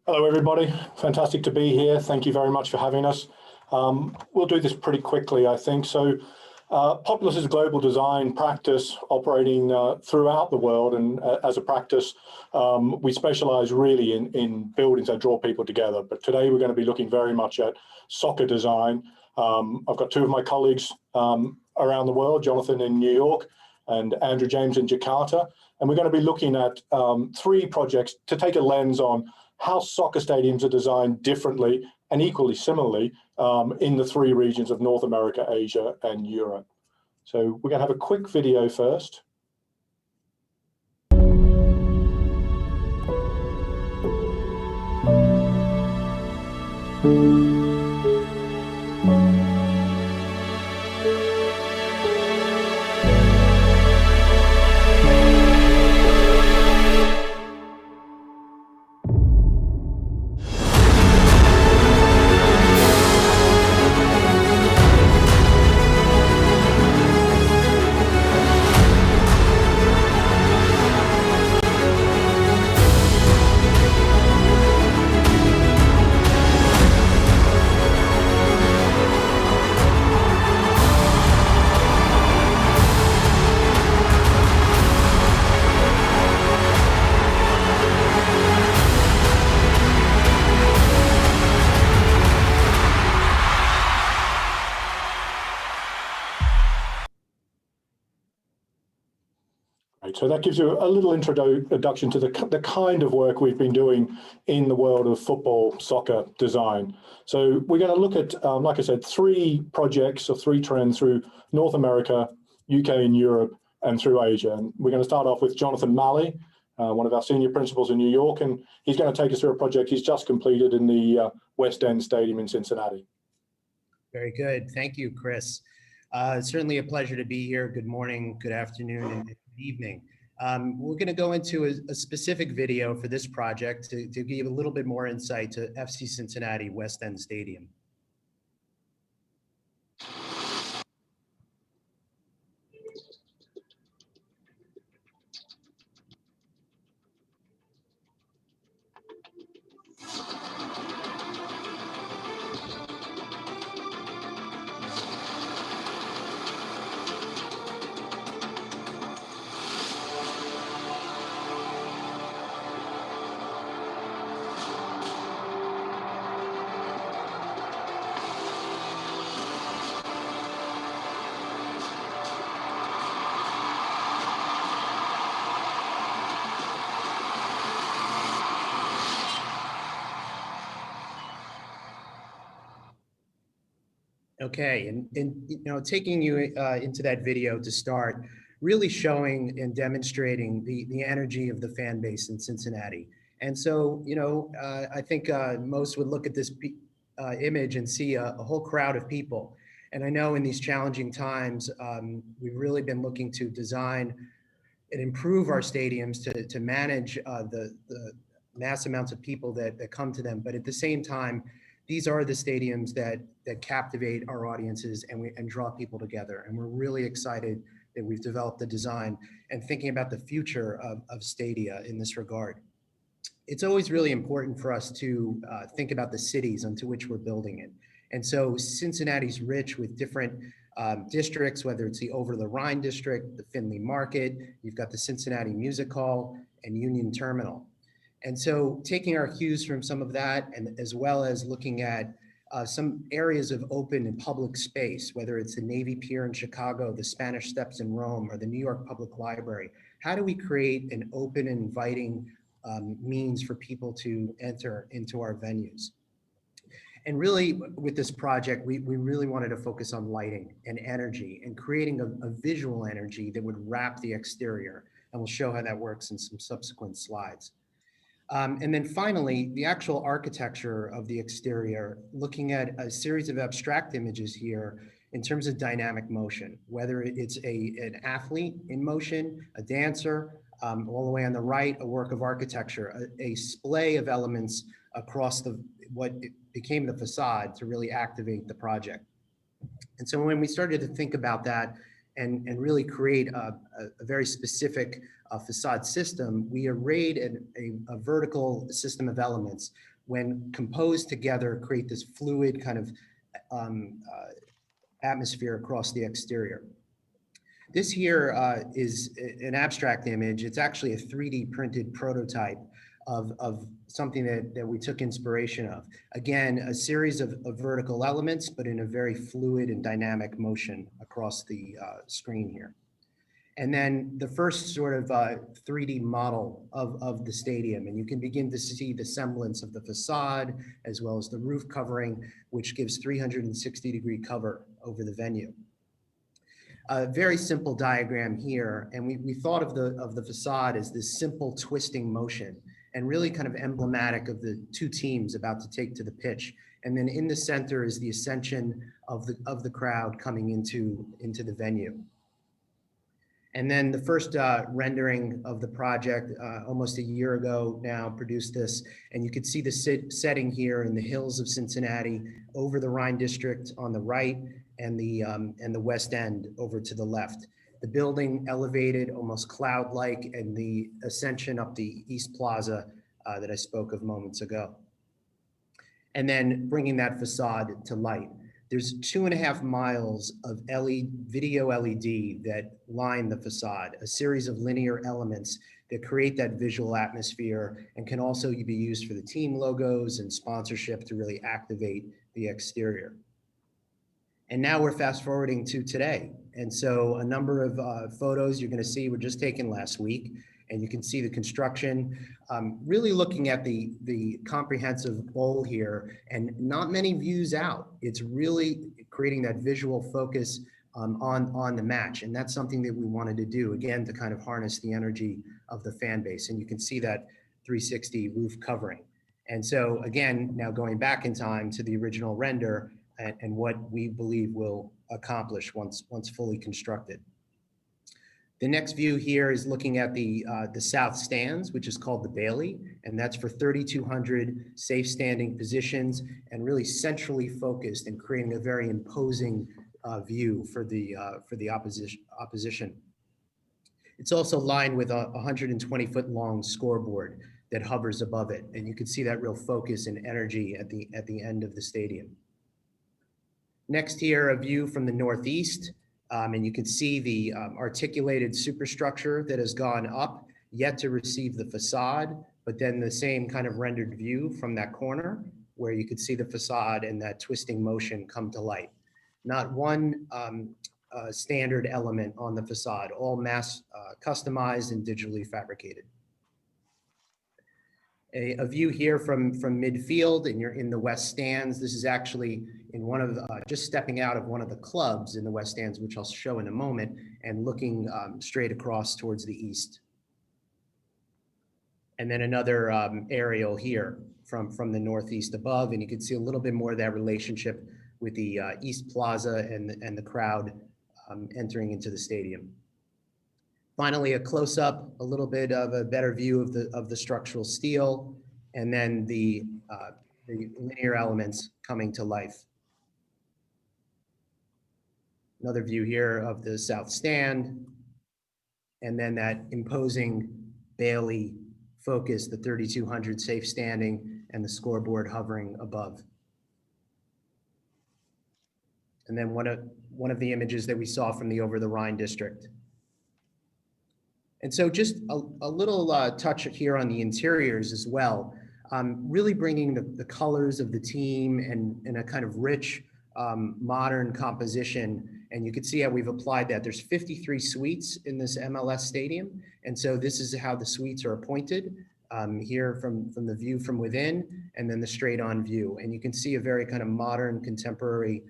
Hello, everybody. Fantastic to be here. Thank you very much for having us. We'll do this pretty quickly, I think. So, Populous is a global design practice operating throughout the world, and as a practice, we specialize really in buildings that draw people together. But today we're going to be looking very much at soccer design. I've got two of my colleagues around the world, Jonathan in New York and Andrew James in Jakarta, and we're going to be looking at three projects to take a lens on how soccer stadiums are designed differently and equally similarly in the three regions of North America, Asia, and Europe. So we're going to have a quick video first. So that gives you a little introduction to the kind of work we've been doing in the world of football, soccer design. So we're going to look at, like I said, three projects or three trends through North America, UK and Europe, and through Asia. And we're going to start off with Jonathan Malley, one of our senior principals in New York, and he's going to take us through a project he's just completed in the West End Stadium in Cincinnati. Very good. Thank you, Chris. Certainly a pleasure to be here. Good morning, good afternoon, and good evening. We're going to go into a specific video for this project to give a little bit more insight to FC Cincinnati West End Stadium. Okay, and taking you into that video to start, really showing and demonstrating the energy of the fan base in Cincinnati. And so, I think most would look at this image and see a whole crowd of people. And I know in these challenging times, we've really been looking to design and improve our stadiums to manage the mass amounts of people that come to them. But at the same time, these are the stadiums that captivate our audiences and draw people together. And we're really excited that we've developed the design and thinking about the future of stadia in this regard. It's always really important for us to think about the cities onto which we're building it. And so Cincinnati's rich with different districts, whether it's the Over the Rhine district, the Findlay Market, you've got the Cincinnati Music Hall and Union Terminal. And so taking our cues from some of that, and as well as looking at some areas of open and public space, whether it's the Navy Pier in Chicago, the Spanish Steps in Rome, or the New York Public Library, how do we create an open and inviting means for people to enter into our venues? And really, with this project, we really wanted to focus on lighting and energy and creating a visual energy that would wrap the exterior. And we'll show how that works in some subsequent slides. And then finally, the actual architecture of the exterior, looking at a series of abstract images here in terms of dynamic motion, whether it's an athlete in motion, a dancer, all the way on the right, a work of architecture, a splay of elements across what became the facade to really activate the project. And so when we started to think about that and really create a very specific facade system, we arrayed a vertical system of elements when composed together, create this fluid kind of atmosphere across the exterior. This here is an abstract image. It's actually a 3D printed prototype of something that we took inspiration of. Again, a series of vertical elements, but in a very fluid and dynamic motion across the screen here. And then the first sort of 3D model of the stadium. And you can begin to see the semblance of the facade as well as the roof covering, which gives 360-degree cover over the venue. A very simple diagram here. And we thought of the facade as this simple twisting motion and really kind of emblematic of the two teams about to take to the pitch. And then in the center is the ascension of the crowd coming into the venue. And then the first rendering of the project almost a year ago now produced this. And you could see the setting here in the hills of Cincinnati over the Rhine District on the right and the West End over to the left. The building elevated almost cloud-like and the ascension up the East Plaza that I spoke of moments ago. And then bringing that facade to light. There's 2.5 miles of video LED that line the facade, a series of linear elements that create that visual atmosphere and can also be used for the team logos and sponsorship to really activate the exterior. And now we're fast forwarding to today. And so a number of photos you're gonna see were just taken last week. And you can see the construction, really looking at the comprehensive bowl here and not many views out. It's really creating that visual focus on the match. And that's something that we wanted to do, again, to kind of harness the energy of the fan base. And you can see that 360 roof covering. And so again, now going back in time to the original render and what we believe will accomplish once fully constructed. The next view here is looking at the south stands, which is called the Bailey, and that's for 3,200 safe standing positions and really centrally focused and creating a very imposing view for the opposition. It's also lined with a 120-foot long scoreboard that hovers above it, and you can see that real focus and energy at the end of the stadium. Next here, a view from the northeast. And you can see the articulated superstructure that has gone up, yet to receive the facade, but then the same kind of rendered view from that corner where you could see the facade and that twisting motion come to light. Not one standard element on the facade, all mass customized and digitally fabricated. A view here from midfield, and you're in the west stands. This is actually in one of the, just stepping out of one of the clubs in the west stands, which I'll show in a moment, and looking straight across towards the east. And then another aerial here from the northeast above, and you can see a little bit more of that relationship with the East Plaza and the crowd entering into the stadium. Finally, a close-up, a little bit of a better view of the structural steel, and then the linear elements coming to life. Another view here of the south stand, and then that imposing Bailey focus, the 3,200 safe standing, and the scoreboard hovering above. And then one of the images that we saw from the Over the Rhine district. And so just a little touch here on the interiors as well, really bringing the colors of the team and a kind of rich modern composition. And you can see how we've applied that. There's 53 suites in this MLS stadium. And so this is how the suites are appointed here from the view from within, and then the straight on view. And you can see a very kind of modern contemporary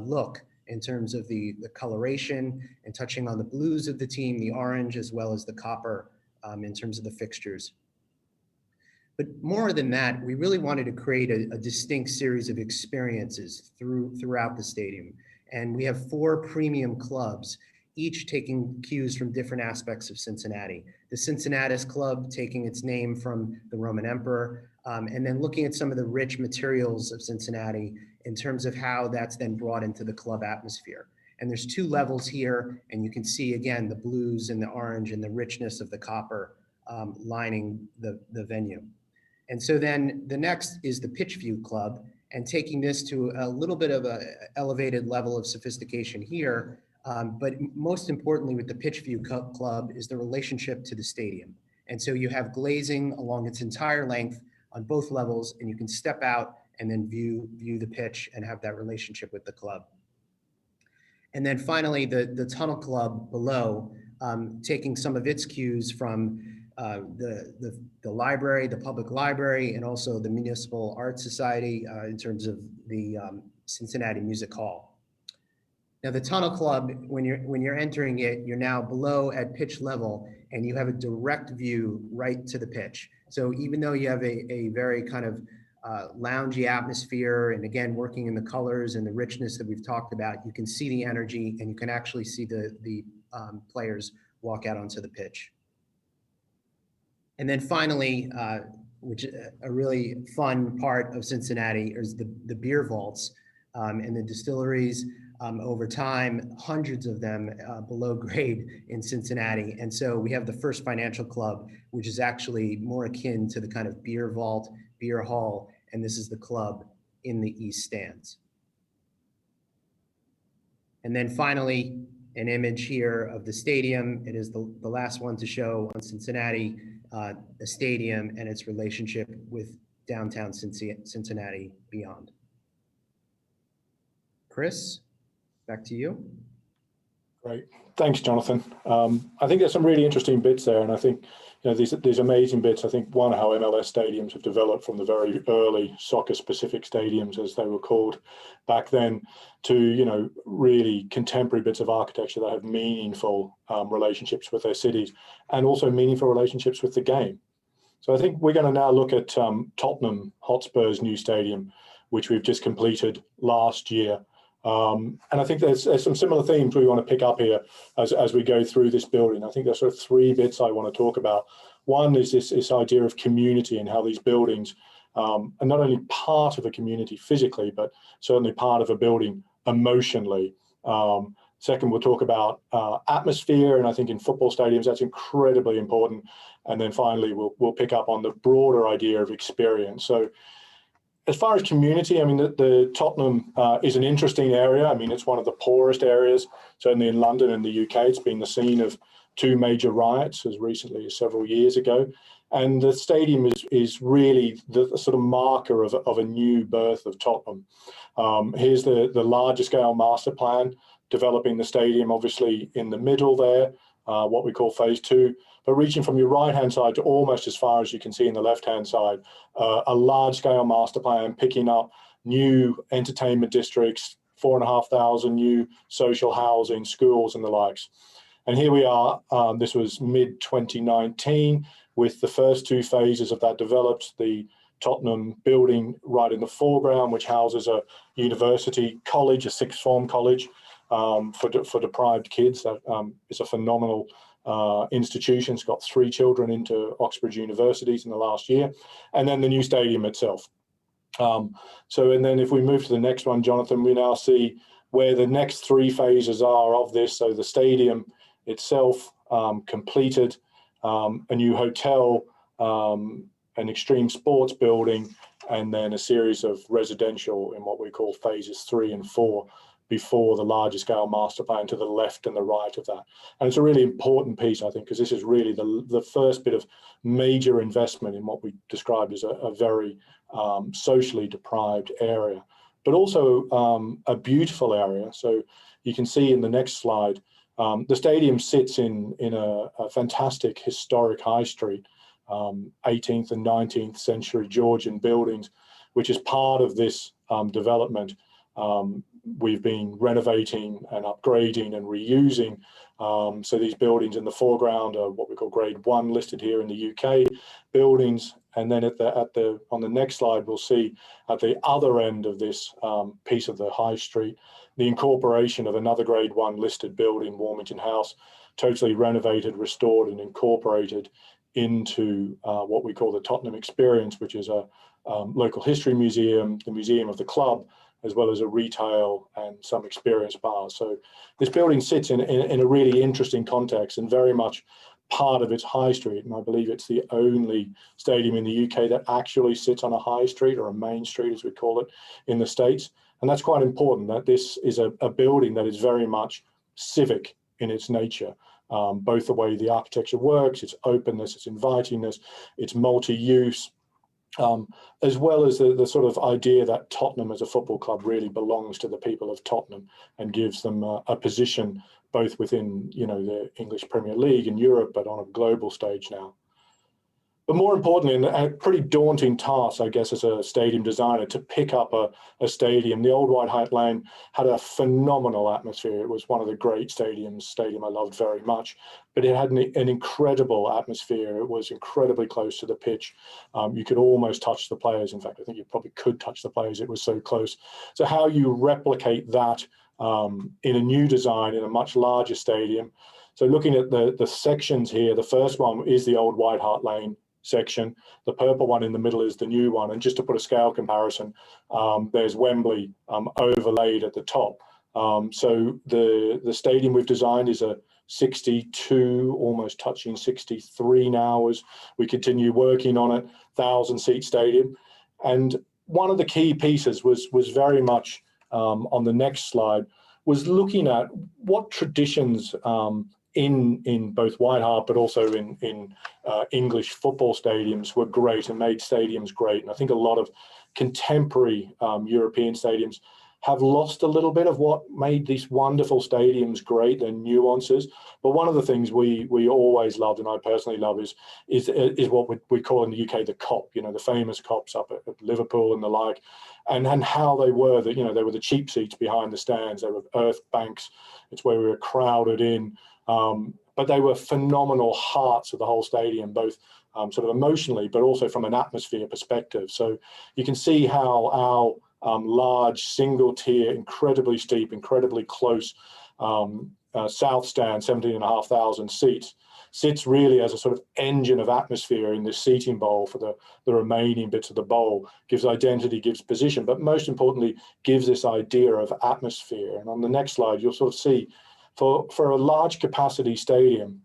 look in terms of the coloration and touching on the blues of the team, the orange, as well as the copper in terms of the fixtures. But more than that, we really wanted to create a distinct series of experiences throughout the stadium. And we have 4 premium clubs, each taking cues from different aspects of Cincinnati. The Cincinnatus Club taking its name from the Roman Emperor, and then looking at some of the rich materials of Cincinnati in terms of how that's then brought into the club atmosphere. And there's 2 levels here, and you can see again the blues and the orange and the richness of the copper lining the venue. And so then the next is the Pitch View Club, and taking this to a little bit of a elevated level of sophistication here. But most importantly with the Pitch View Club is the relationship to the stadium. And so you have glazing along its entire length on both levels, and you can step out and then view the pitch and have that relationship with the club. And then finally, the Tunnel Club below, taking some of its cues from the library, the public library, and also the Municipal Art Society in terms of the Cincinnati Music Hall. Now, the Tunnel Club, when you're entering it, you're now below at pitch level, and you have a direct view right to the pitch. So even though you have a very kind of loungy atmosphere, and again, working in the colors and the richness that we've talked about, you can see the energy, and you can actually see the players walk out onto the pitch. And then finally, which a really fun part of Cincinnati is the beer vaults and the distilleries. Over time, hundreds of them below grade in Cincinnati. And so we have the First Financial Club, which is actually more akin to the kind of beer vault, beer hall, and this is the club in the East Stands. And then finally, an image here of the stadium. It is the last one to show on Cincinnati, the stadium and its relationship with downtown Cincinnati beyond. Chris, back to you. Great. Thanks, Jonathan. I think there's some really interesting bits there, and I think these amazing bits. I think one, how MLS stadiums have developed from the very early soccer-specific stadiums, as they were called back then, to really contemporary bits of architecture that have meaningful relationships with their cities, and also meaningful relationships with the game. So I think we're going to now look at Tottenham Hotspur's new stadium, which we've just completed last year. And I think there's some similar themes we want to pick up here as we go through this building. I think there's sort of three bits I want to talk about. One is this idea of community and how these buildings are not only part of a community physically, but certainly part of a building emotionally. Second, we'll talk about atmosphere, and I think in football stadiums that's incredibly important. And then finally, we'll pick up on the broader idea of experience. So, as far as community, I mean, the Tottenham is an interesting area. I mean, it's one of the poorest areas, certainly in London and the UK. It's been the scene of two major riots as recently as several years ago. And the stadium is really the sort of marker of a new birth of Tottenham. Here's the larger scale master plan, developing the stadium, obviously in the middle there, what we call phase 2. But reaching from your right-hand side to almost as far as you can see in the left-hand side, a large-scale master plan picking up new entertainment districts, 4,500 new social housing, schools and the likes. And here we are, this was mid-2019, with the first two phases of that developed, the Tottenham building right in the foreground, which houses a university college, a sixth form college for deprived kids. That is a phenomenal institution. It's got 3 children into Oxford universities in the last year, and then the new stadium itself. And then if we move to the next one, Jonathan, we now see where the next 3 phases are of this. So the stadium itself completed, a new hotel, an extreme sports building, and then a series of residential in what we call phases 3 and 4. Before the larger scale master plan to the left and the right of that. And it's a really important piece, I think, because this is really the first bit of major investment in what we described as a very socially deprived area, but also a beautiful area. So you can see in the next slide, the stadium sits in a fantastic historic high street, 18th and 19th century Georgian buildings, which is part of this development. We've been renovating and upgrading and reusing. So these buildings in the foreground are what we call grade 1, listed here in the UK buildings. And then on the next slide, we'll see at the other end of this piece of the high street, the incorporation of another grade 1 listed building, Warmington House, totally renovated, restored and incorporated into what we call the Tottenham Experience, which is a local history museum, the museum of the club, as well as a retail and some experience bars. So this building sits in a really interesting context and very much part of its high street. And I believe it's the only stadium in the UK that actually sits on a high street, or a main street, as we call it in the States. And that's quite important, that this is a building that is very much civic in its nature, both the way the architecture works, its openness, its invitingness, its multi-use, as well as the sort of idea that Tottenham as a football club really belongs to the people of Tottenham and gives them a position both within, you know, the English Premier League in Europe, but on a global stage now. But more importantly, and a pretty daunting task, I guess, as a stadium designer, to pick up a stadium. The old White Hart Lane had a phenomenal atmosphere. It was one of the great stadium I loved very much, but it had an incredible atmosphere. It was incredibly close to the pitch. You could almost touch the players. In fact, I think you probably could touch the players. It was so close. So how you replicate that in a new design in a much larger stadium. So looking at the sections here, the first one is the old White Hart Lane section. The purple one in the middle is the new one. And just to put a scale comparison, there's Wembley overlaid at the top. So the stadium we've designed is a 62, almost touching 63 now as we continue working on it, 1,000-seat stadium. And one of the key pieces was very much on the next slide, was looking at what traditions in both White Hart, but also in English football stadiums were great and made stadiums great. And I think a lot of contemporary European stadiums have lost a little bit of what made these wonderful stadiums great, their nuances. But one of the things we always loved, and I personally love, is what we call in the UK the Kop, you know, the famous Kops up at Liverpool and the like, and how they were, you know, they were the cheap seats behind the stands. They were earth banks. It's where we were crowded in. But they were phenomenal hearts of the whole stadium, both sort of emotionally, but also from an atmosphere perspective. So you can see how our large single tier, incredibly steep, incredibly close south stand, 17,500 seats, sits really as a sort of engine of atmosphere in this seating bowl for the remaining bits of the bowl, gives identity, gives position, but most importantly, gives this idea of atmosphere. And on the next slide, you'll sort of see for a large capacity stadium,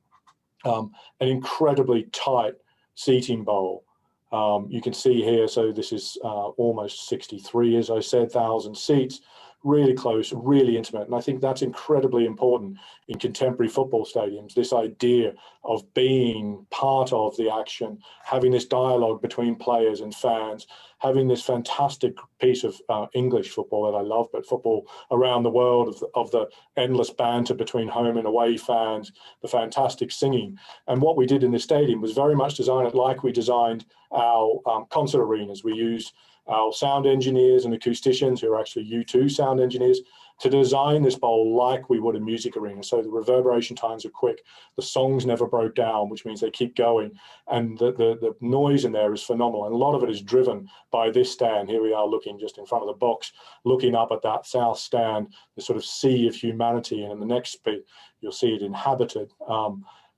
an incredibly tight seating bowl. You can see here, so this is almost 63, as I said, 1,000 seats, really close, really intimate. And I think that's incredibly important in contemporary football stadiums, this idea of being part of the action, having this dialogue between players and fans, having this fantastic piece of English football that I love, but football around the world, of the endless banter between home and away fans, the fantastic singing. And what we did in this stadium was very much design it like we designed our concert arenas. We used our sound engineers and acousticians, who are actually U2 sound engineers, to design this bowl like we would a music arena. So the reverberation times are quick, the songs never broke down, which means they keep going, and the noise in there is phenomenal. And a lot of it is driven by this stand. Here we are looking just in front of the box, looking up at that south stand, the sort of sea of humanity, and in the next bit, you'll see it inhabited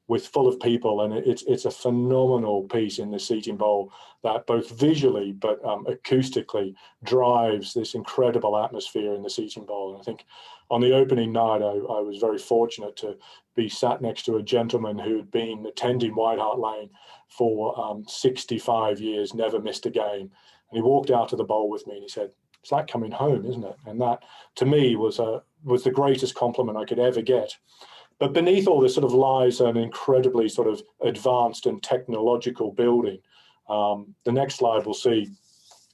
with full of people, and it's a phenomenal piece in the seating bowl that both visually but acoustically drives this incredible atmosphere in the seating bowl. And I think on the opening night, I was very fortunate to be sat next to a gentleman who had been attending White Hart Lane for 65 years, never missed a game. And he walked out to the bowl with me and he said, "It's like coming home, isn't it?" And that, to me, was the greatest compliment I could ever get. But beneath all this sort of lies an incredibly sort of advanced and technological building. The next slide will see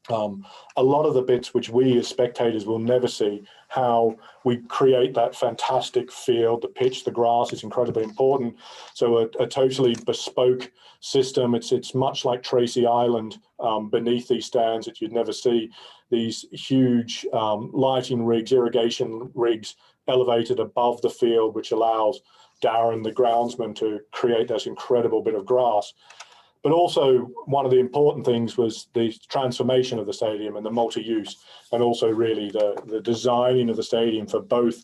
a lot of the bits which we as spectators will never see, how we create that fantastic field, the pitch, the grass is incredibly important. So a totally bespoke system. It's much like Tracy Island beneath these stands that you'd never see. These huge lighting rigs, irrigation rigs, elevated above the field, which allows Darren, the groundsman, to create this incredible bit of grass. But also one of the important things was the transformation of the stadium and the multi-use, and also really the designing of the stadium for both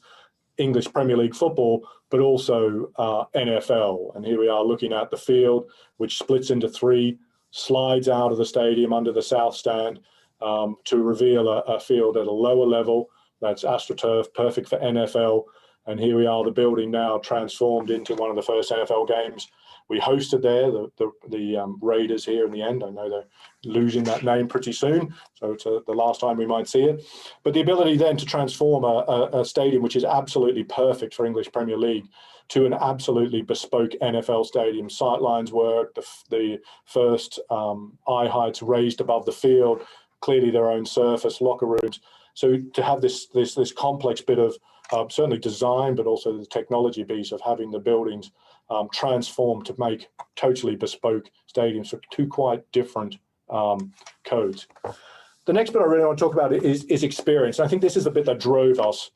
English Premier League football, but also NFL. And here we are looking at the field, which splits into three, slides out of the stadium under the south stand to reveal a field at a lower level. That's AstroTurf, perfect for NFL. And here we are, the building now transformed into one of the first NFL games We hosted there the Raiders here in the end. I know they're losing that name pretty soon, so it's the last time we might see it. But the ability then to transform a stadium which is absolutely perfect for English Premier League to an absolutely bespoke NFL stadium. Sightlines work, the first eye heights raised above the field, clearly their own surface, locker rooms. So to have this complex bit of certainly design, but also the technology piece of having the buildings transformed to make totally bespoke stadiums for two quite different codes. The next bit I really want to talk about is experience. And I think this is the bit that drove us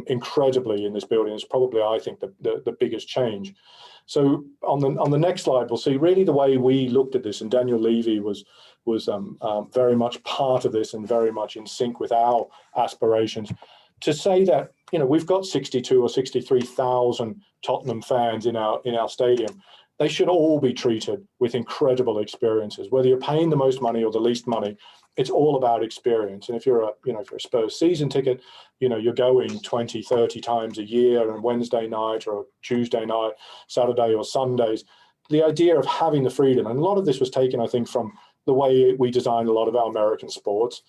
incredibly in this building. It's probably, I think, the biggest change. So on the next slide, we'll see really the way we looked at this, and Daniel Levy was very much part of this and very much in sync with our aspirations, to say that, you know, we've got 62 or 63,000 Tottenham fans in our stadium. They should all be treated with incredible experiences, whether you're paying the most money or the least money. It's all about experience. And if you're a Spurs season ticket, you know, you're going 20, 30 times a year, and Wednesday night or Tuesday night, Saturday or Sundays. The idea of having the freedom, and a lot of this was taken, I think, from the way we designed a lot of our American sports,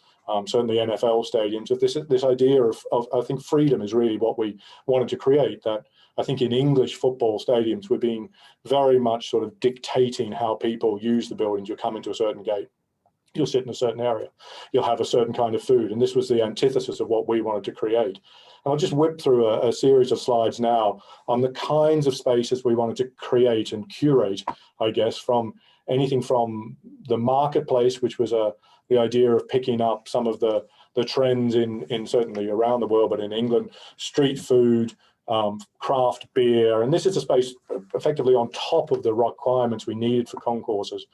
certainly NFL stadiums. Of this idea of I think freedom is really what we wanted to create. That I think in English football stadiums, we're being very much sort of dictating how people use the buildings. You'll come into a certain gate, you'll sit in a certain area, you'll have a certain kind of food. And this was the antithesis of what we wanted to create. And I'll just whip through a series of slides now on the kinds of spaces we wanted to create and curate, I guess, from anything from the marketplace, which was the idea of picking up some of the trends in certainly around the world, but in England, street food, craft beer. And this is a space effectively on top of the requirements we needed for concourses,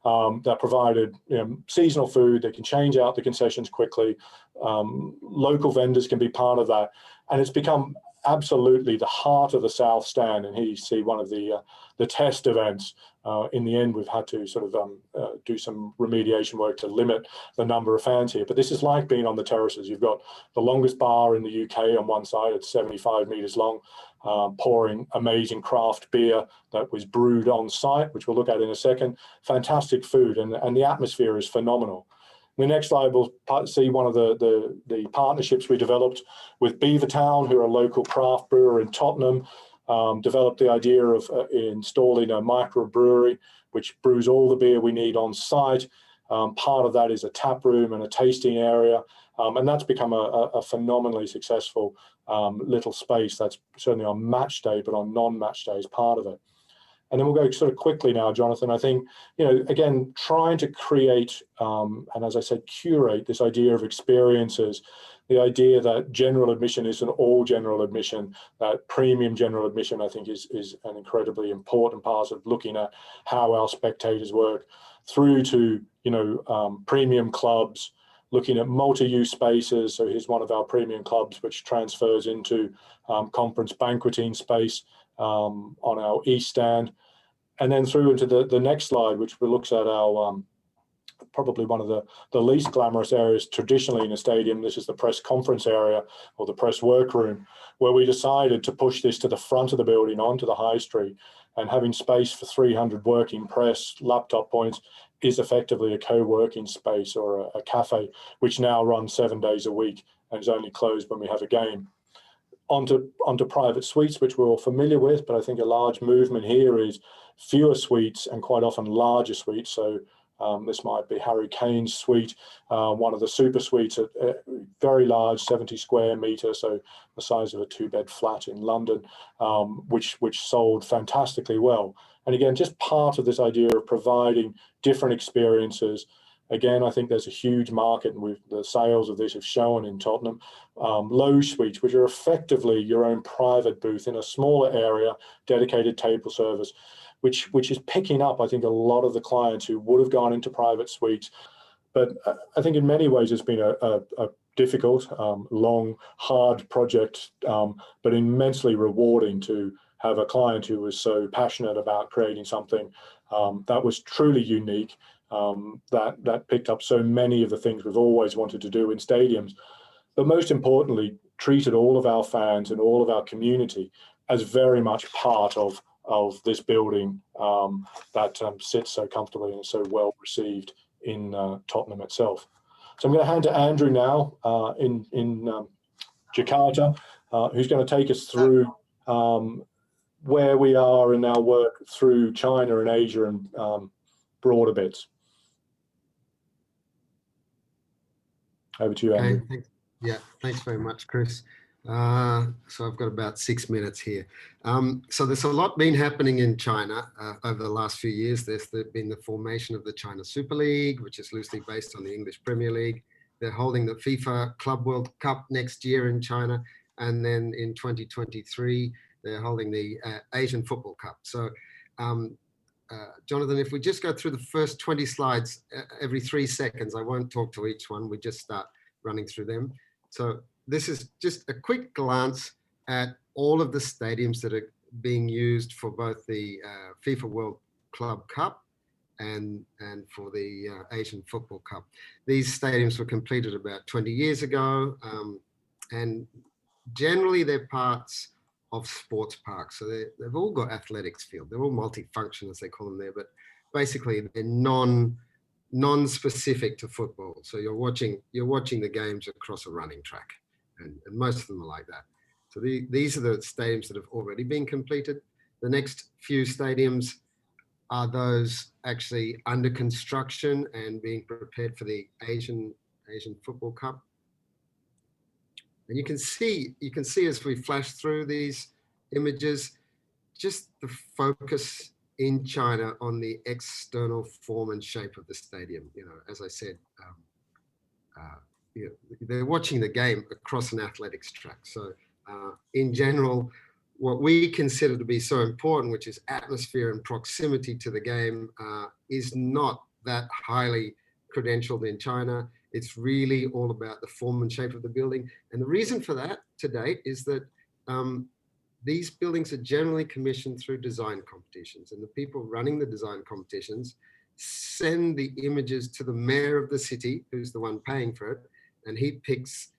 that provided, you know, seasonal food. They can change out the concessions quickly. Local vendors can be part of that. And it's become absolutely the heart of the South Stand. And here you see one of the test events. In the end, we've had to sort of do some remediation work to limit the number of fans here. But this is like being on the terraces. You've got the longest bar in the UK on one side. It's 75 meters long, pouring amazing craft beer that was brewed on site, which we'll look at in a second. Fantastic food, and the atmosphere is phenomenal. In the next slide, we'll see one of the partnerships we developed with Beavertown, who are a local craft brewer in Tottenham. Developed the idea of installing a microbrewery, which brews all the beer we need on site. Part of that is a tap room and a tasting area. And that's become a phenomenally successful little space that's certainly on match day, but on non-match day is part of it. And then we'll go sort of quickly now, Jonathan. I think, you know, again, trying to create, and as I said, curate this idea of experiences, the idea that general admission isn't all general admission, that premium general admission, I think, is an incredibly important part of looking at how our spectators work, through to, you know, premium clubs, looking at multi-use spaces. So here's one of our premium clubs, which transfers into conference banqueting space on our east stand. And then through into the next slide, which looks at our probably one of the least glamorous areas traditionally in a stadium. This is the press conference area, or the press workroom, where we decided to push this to the front of the building onto the high street, and having space for 300 working press laptop points is effectively a co-working space, or a cafe, which now runs 7 days a week and is only closed when we have a game. Onto private suites, which we're all familiar with, but I think a large movement here is fewer suites and quite often larger suites. So this might be Harry Kane's suite, one of the super suites, very large, 70 square meters, so the size of a 2-bed flat in London, which sold fantastically well. And again, just part of this idea of providing different experiences. Again, I think there's a huge market, and the sales of this have shown in Tottenham. Loge suites, which are effectively your own private booth in a smaller area, dedicated table service, which is picking up, I think, a lot of the clients who would have gone into private suites. But I think in many ways it's been a difficult, long, hard project, but immensely rewarding to have a client who was so passionate about creating something that was truly unique, that picked up so many of the things we've always wanted to do in stadiums, but most importantly, treated all of our fans and all of our community as very much part of of this building that sits so comfortably and so well received in Tottenham itself. So I'm going to hand to Andrew now in Jakarta, who's going to take us through where we are in our work through China and Asia and broader bits. Over to you, Andrew. Okay, thanks. Yeah, thanks very much, Chris. So I've got about 6 minutes here. So there's a lot been happening in China over the last few years. There's been the formation of the China Super League, which is loosely based on the English Premier League. They're holding the FIFA Club World Cup next year in China. And then in 2023, they're holding the Asian Football Cup. So Jonathan, if we just go through the first 20 slides every 3 seconds, I won't talk to each one. We just start running through them. So this is just a quick glance at all of the stadiums that are being used for both the FIFA World Club Cup and for the Asian Football Cup. These stadiums were completed about 20 years ago, and generally they're parts of sports parks. So they've all got athletics field. They're all multifunction, as they call them there, but basically they're non-specific to football. So you're watching the games across a running track, and most of them are like that. So these are the stadiums that have already been completed. The next few stadiums are those actually under construction and being prepared for the Asian Football Cup. And you can see as we flash through these images, just the focus in China on the external form and shape of the stadium. You know, as I said, you know, they're watching the game across an athletics track. So in general, what we consider to be so important, which is atmosphere and proximity to the game, is not that highly credentialed in China. It's really all about the form and shape of the building. And the reason for that to date is that these buildings are generally commissioned through design competitions, and the people running the design competitions send the images to the mayor of the city, who's the one paying for it, and he picks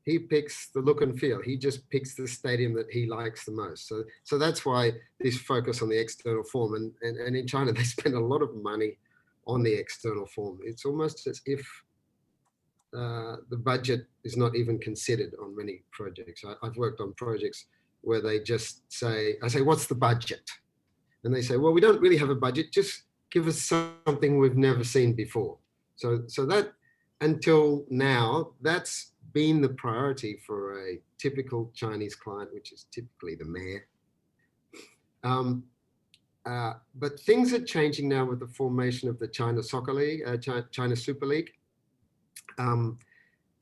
the look and feel. He just picks the stadium that he likes the most. So that's why this focus on the external form, and in China they spend a lot of money on the external form. It's almost as if the budget is not even considered on many projects. I've worked on projects where they just say, I say, what's the budget? And they say, well, we don't really have a budget, just give us something we've never seen before. So that, until now, that's been the priority for a typical Chinese client, which is typically the mayor. But things are changing now with the formation of the China Soccer League, China Super League.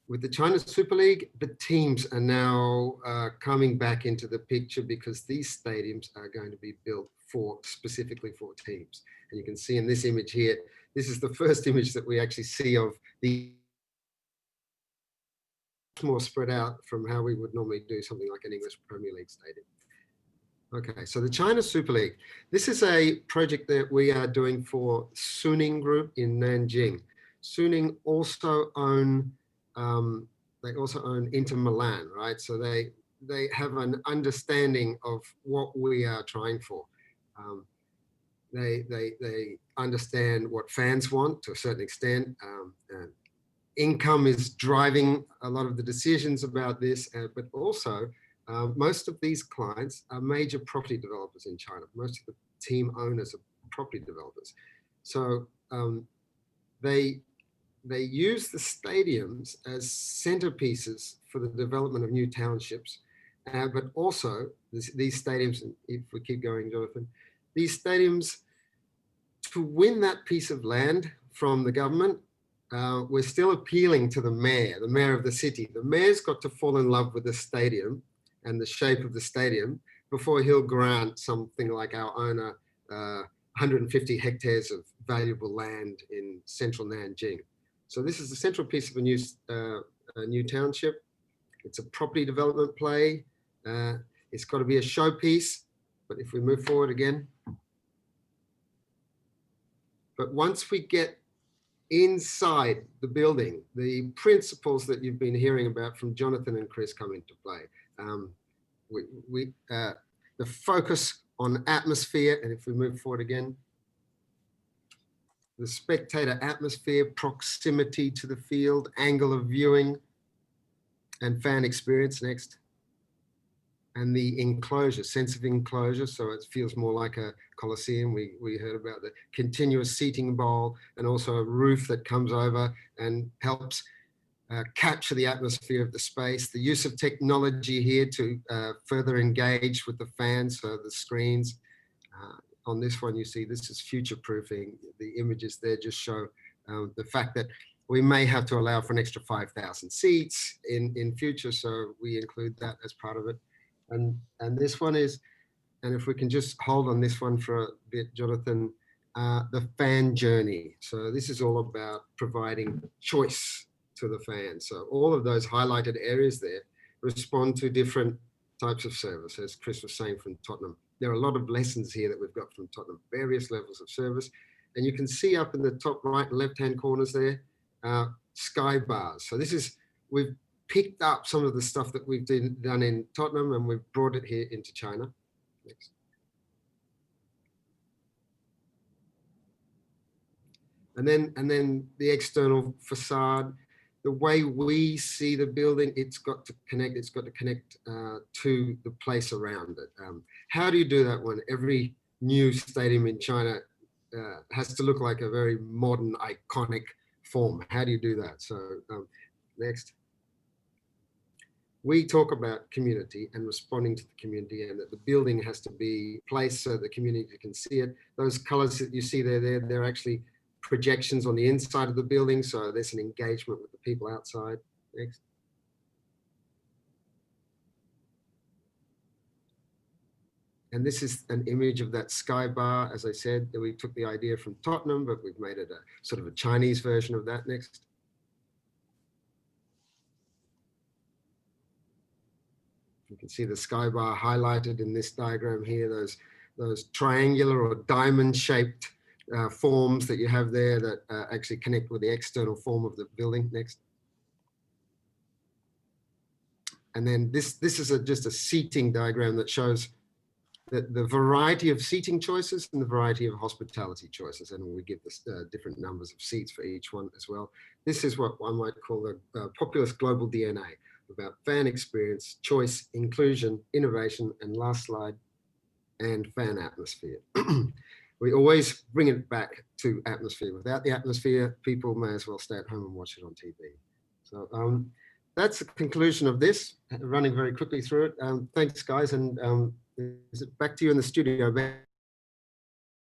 With the China Super League, the teams are now coming back into the picture because these stadiums are going to be built specifically for teams. And you can see in this image here, this is the first image that we actually see of the more spread out from how we would normally do something like an English Premier League stadium. Okay, so the China Super League. This is a project that we are doing for Suning Group in Nanjing. Suning also own Inter Milan, right? So they have an understanding of what we are trying for. They understand what fans want to a certain extent. Income is driving a lot of the decisions about this, but also most of these clients are major property developers in China. Most of the team owners are property developers. So they use the stadiums as centerpieces for the development of new townships, but also these stadiums, if we keep going, Jonathan, these stadiums, to win that piece of land from the government, we're still appealing to the mayor of the city. The mayor's got to fall in love with the stadium and the shape of the stadium before he'll grant something like our owner 150 hectares of valuable land in central Nanjing. So this is the central piece of a new township. It's a property development play. It's got to be a showpiece. But if we move forward again. But once we get inside the building, the principles that you've been hearing about from Jonathan and Chris come into play. The focus on atmosphere, and if we move forward again, the spectator atmosphere, proximity to the field, angle of viewing, and fan experience, next. And the enclosure, sense of enclosure, so it feels more like a coliseum. We heard about the continuous seating bowl, and also a roof that comes over and helps capture the atmosphere of the space. The use of technology here to further engage with the fans, so the screens. On this one, you see this is future-proofing. The images there just show the fact that we may have to allow for an extra 5,000 seats in future, so we include that as part of it. And this one is, and if we can just hold on this one for a bit, Jonathan, the fan journey. So this is all about providing choice to the fans. So all of those highlighted areas there respond to different types of service, as Chris was saying from Tottenham. There are a lot of lessons here that we've got from Tottenham, various levels of service. And you can see up in the top right and left-hand corners there, sky bars. So this is, we've picked up some of the stuff that we've done in Tottenham, and we've brought it here into China. Next. And then the external facade, the way we see the building, it's got to connect to the place around it. How do you do that when every new stadium in China has to look like a very modern, iconic form? How do you do that? So next. We talk about community and responding to the community, and that the building has to be placed so the community can see it. Those colors that you see there, they're actually projections on the inside of the building, so there's an engagement with the people outside. Next. And this is an image of that sky bar. As I said, we took the idea from Tottenham, but we've made it a sort of a Chinese version of that. Next. You can see the sky bar highlighted in this diagram here, those triangular or diamond shaped forms that you have there that actually connect with the external form of the building. Next. And then this is just a seating diagram that shows the variety of seating choices and the variety of hospitality choices. And we give this different numbers of seats for each one as well. This is what one might call the Populous global DNA, about fan experience, choice, inclusion, innovation, and last slide, and fan atmosphere. We always bring it back to atmosphere. Without the atmosphere, people may as well stay at home and watch it on TV. So that's the conclusion of this, running very quickly through it. Thanks, guys, and is it back to you in the studio, Ben?